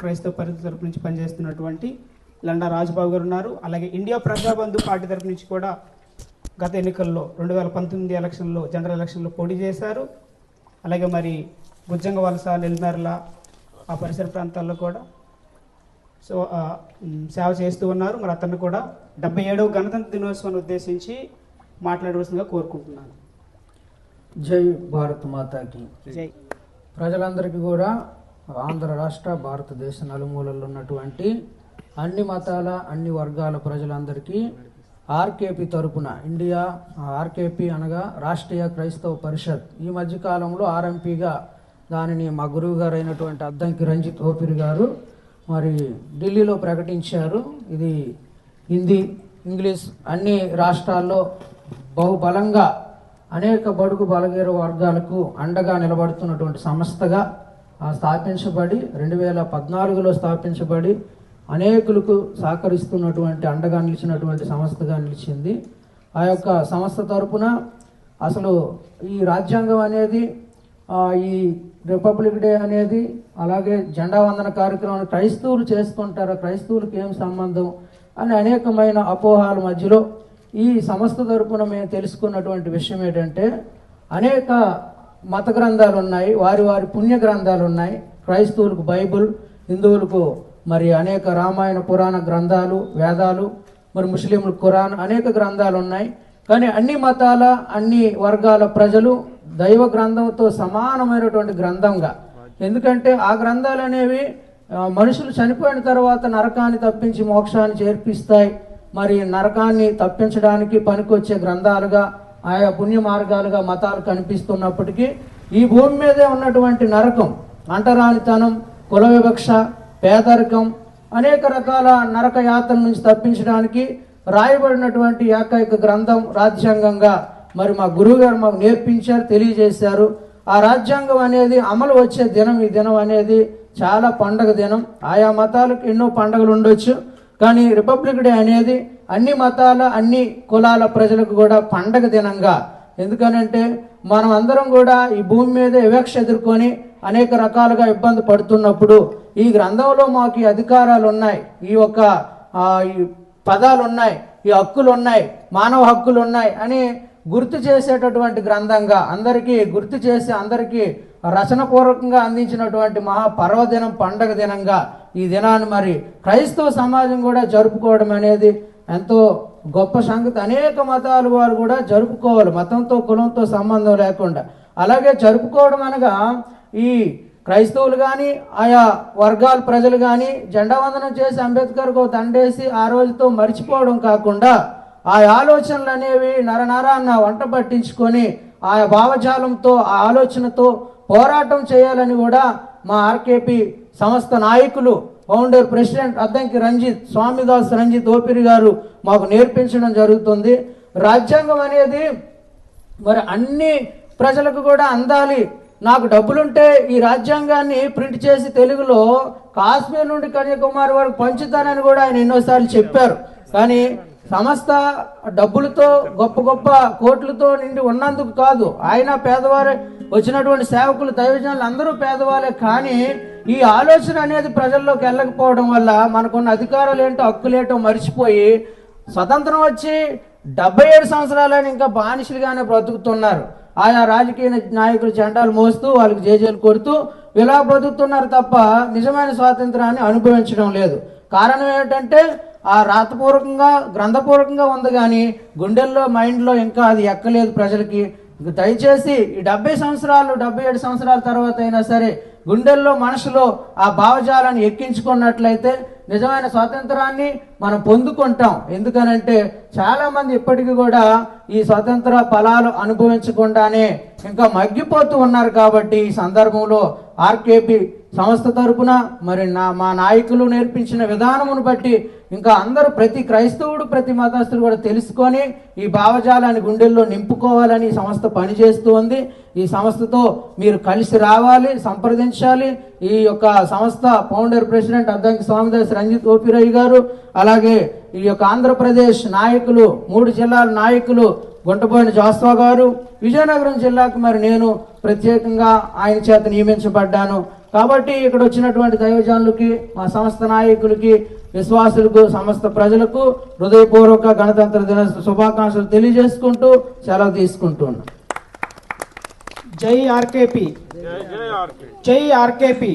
క్రైస్తవ పరిధి తరపు నుంచి పనిచేస్తున్నటువంటి లండా రాజబాబు గారు ఉన్నారు. అలాగే ఇండియా ప్రజాబంధు పార్టీ తరపు నుంచి కూడా గత ఎన్నికల్లో 2019 ఎలక్షన్లో జనరల్ ఎలక్షన్లో పోటీ చేశారు. అలాగే మరి గుజ్జంగ వలస, నెల్మెర్ల ఆ పరిసర ప్రాంతాల్లో కూడా సేవ చేస్తూ ఉన్నారు. మరి అతన్ని కూడా 77వ గణతంత్ర దినోత్సవాన్ని ఉద్దేశించి మాట్లాడవలసిందిగా కోరుకుంటున్నాను. జై భారత్ మాతాకి జై. ప్రజలందరికీ కూడా ఆంధ్ర రాష్ట్ర భారతదేశ నలుమూలల్లో ఉన్నటువంటి అన్ని మతాల అన్ని వర్గాల ప్రజలందరికీ ఆర్కేపీ తరపున ఇండియా ఆర్కేపీ అనగా రాష్ట్రీయ క్రైస్తవ పరిషత్ ఈ మధ్యకాలంలో ఆర్ఎంపీగా దానిని మా గురువు గారు అయినటువంటి అద్దంకి రంజిత్ ఓపిరి గారు మరి ఢిల్లీలో ప్రకటించారు. ఇది హిందీ, ఇంగ్లీష్ అన్ని రాష్ట్రాల్లో బహుబలంగా అనేక బడుగు బలగేరు వర్గాలకు అండగా నిలబడుతున్నటువంటి సంస్థగా స్థాపించబడి 2014లో స్థాపించబడి అనేకులకు సహకరిస్తున్నటువంటి అండగా నిలిచినటువంటి సంస్థగా నిలిచింది. ఆ యొక్క సంస్థ తరపున అసలు ఈ రాజ్యాంగం అనేది, ఈ రిపబ్లిక్ డే అనేది, అలాగే జెండా వందన కార్యక్రమం క్రైస్తవులు చేసుకుంటారా, క్రైస్తవులకు ఏం సంబంధం అని అనేకమైన అపోహాల మధ్యలో ఈ సంస్థ తరపున మేము తెలుసుకున్నటువంటి విషయం ఏంటంటే, అనేక మత గ్రంథాలు ఉన్నాయి, వారి వారి పుణ్య గ్రంథాలు ఉన్నాయి. క్రైస్తవులకు బైబుల్, హిందువులకు మరి అనేక రామాయణ పురాణ గ్రంథాలు, వేదాలు, మరి ముస్లింలకు ఖురాన్, అనేక గ్రంథాలు ఉన్నాయి. కానీ అన్ని మతాల అన్ని వర్గాల ప్రజలు దైవ గ్రంథంతో సమానమైనటువంటి గ్రంథంగా, ఎందుకంటే ఆ గ్రంథాలు అనేవి మనుషులు చనిపోయిన తర్వాత నరకాన్ని తప్పించి మోక్షాన్ని చేర్పిస్తాయి. మరి నరకాన్ని తప్పించడానికి పనికొచ్చే గ్రంథాలుగా, ఆయా పుణ్య మార్గాలుగా మతాలు కనిపిస్తున్నప్పటికీ ఈ భూమి మీదే ఉన్నటువంటి నరకం, అంటరానితనం, కుల వివక్ష, పేదరికం, అనేక రకాల నరక యాత్ర నుంచి తప్పించడానికి రాయబడినటువంటి ఏకైక గ్రంథం రాజ్యాంగంగా మరి మా గురువు గారు మాకు నేర్పించారు, తెలియజేశారు. ఆ రాజ్యాంగం అనేది అమలు వచ్చే దినం ఈ దినం అనేది చాలా పండగ దినం. ఆయా మతాలకు ఎన్నో పండుగలు ఉండొచ్చు, కానీ రిపబ్లిక్ డే అనేది అన్ని మతాల అన్ని కులాల ప్రజలకు కూడా పండగ దినంగా, ఎందుకనంటే మనం అందరం కూడా ఈ భూమి మీద వివక్ష ఎదుర్కొని అనేక రకాలుగా ఇబ్బంది పడుతున్నప్పుడు ఈ గ్రంథంలో మాకు ఈ అధికారాలు ఉన్నాయి, ఈ యొక్క ఈ పదాలు ఉన్నాయి, ఈ హక్కులు ఉన్నాయి, మానవ హక్కులు ఉన్నాయి అని గుర్తు చేసేటటువంటి గ్రంథంగా, అందరికీ గుర్తు చేసి అందరికీ రచనపూర్వకంగా అందించినటువంటి మహాపర్వదినం, పండగ దినంగా ఈ దినాన్ని మరి క్రైస్తవ సమాజం కూడా జరుపుకోవడం అనేది ఎంతో గొప్ప సంగతి. అనేక మతాల వారు కూడా జరుపుకోవాలి, మతంతో కులంతో సంబంధం లేకుండా. అలాగే జరుపుకోవడం అనగా ఈ క్రైస్తవులు కానీ ఆయా వర్గాల ప్రజలు కానీ జెండా వందనం చేసి అంబేద్కర్కు దండేసి ఆ రోజుతో మర్చిపోవడం కాకుండా ఆ ఆలోచనలు అనేవి నరనరాన్న వంట పట్టించుకొని ఆయా భావజాలంతో ఆ ఆలోచనతో పోరాటం చేయాలని కూడా మా ఆర్కేపీ సంస్థ నాయకులు, ఫౌండర్ ప్రెసిడెంట్ అద్దంకి రంజిత్, స్వామిదాస్ రంజిత్ ఓపిరి గారు మాకు నేర్పించడం జరుగుతుంది. రాజ్యాంగం అనేది మరి అన్ని ప్రజలకు కూడా అందాలి. నాకు డబ్బులుంటే ఈ రాజ్యాంగాన్ని ప్రింట్ చేసి తెలుగులో కాశ్మీర్ నుండి కన్యాకుమారి వరకు పంచుతానని కూడా ఆయన ఎన్నోసార్లు చెప్పారు. కానీ సంస్థ డబ్బులతో గొప్ప గొప్ప కోట్లతో నిండి ఉన్నందుకు కాదు, ఆయన పేదవారే, వచ్చినటువంటి సేవకులు దైవజనులు అందరూ పేదవాళ్ళే. కానీ ఈ ఆలోచన అనేది ప్రజల్లోకి వెళ్ళకపోవడం వల్ల మనకున్న అధికారాలు ఏంటో హక్కులేంటో మర్చిపోయి స్వతంత్రం వచ్చి 77 సంవత్సరాలని ఇంకా బానిసలుగానే బ్రతుకుతున్నారు. ఆయా రాజకీయ నాయకులు జెండాలు మోస్తూ వాళ్ళకి జేజేలు కొడుతూ ఇలా బ్రతుకుతున్నారు తప్ప నిజమైన స్వాతంత్రాన్ని అనుభవించడం లేదు. కారణం ఏంటంటే ఆ రాతపూర్వకంగా గ్రంథపూర్వకంగా ఉంది, కానీ గుండెల్లో మైండ్లో ఇంకా అది ఎక్కలేదు ప్రజలకి. దయచేసి ఈ 70 సంవత్సరాలు 77 సంవత్సరాల తర్వాత అయినా సరే గుండెల్లో మనసులో ఆ భావజాలాన్ని ఎక్కించుకున్నట్లయితే నిజమైన స్వాతంత్రాన్ని మనం పొందుకుంటాం. ఎందుకనంటే చాలామంది ఇప్పటికీ కూడా ఈ స్వాతంత్ర ఫలాలు అనుభవించకుండానే ఇంకా మగ్గిపోతూ ఉన్నారు. కాబట్టి ఈ సందర్భంలో ఆర్కేపీ సంస్థ తరపున మరి మా నాయకులు నేర్పించిన విధానమును బట్టి ఇంకా అందరూ ప్రతి క్రైస్తవుడు ప్రతి మతస్థుడు కూడా తెలుసుకొని ఈ భావజాలాన్ని గుండెల్లో నింపుకోవాలని ఈ సంస్థ పనిచేస్తూ ఉంది. ఈ సంస్థతో మీరు కలిసి రావాలి, సంప్రదించాలి. ఈ యొక్క సంస్థ ఫౌండర్ ప్రెసిడెంట్ అద్దంకి స్వామిదాస్ రంజిత్ ఓపిరయ్య గారు, అలాగే ఈ యొక్క ఆంధ్రప్రదేశ్ నాయకులు 3 జిల్లాల నాయకులు గుంటపోయిన జాస్వా గారు, విజయనగరం జిల్లాకు మరి నేను ప్రత్యేకంగా ఆయన చేత నియమించబడ్డాను. కాబట్టి ఇక్కడ వచ్చినటువంటి దైవజనులకి, మా సంస్థ నాయకులకి, విశ్వాసులకు, సమస్త ప్రజలకు హృదయపూర్వక గణతంత్ర దిన శుభాకాంక్షలు తెలియజేసుకుంటూ సెలవు తీసుకుంటున్నాం. జై ఆర్కేపీ, జై ఆర్కేపీ.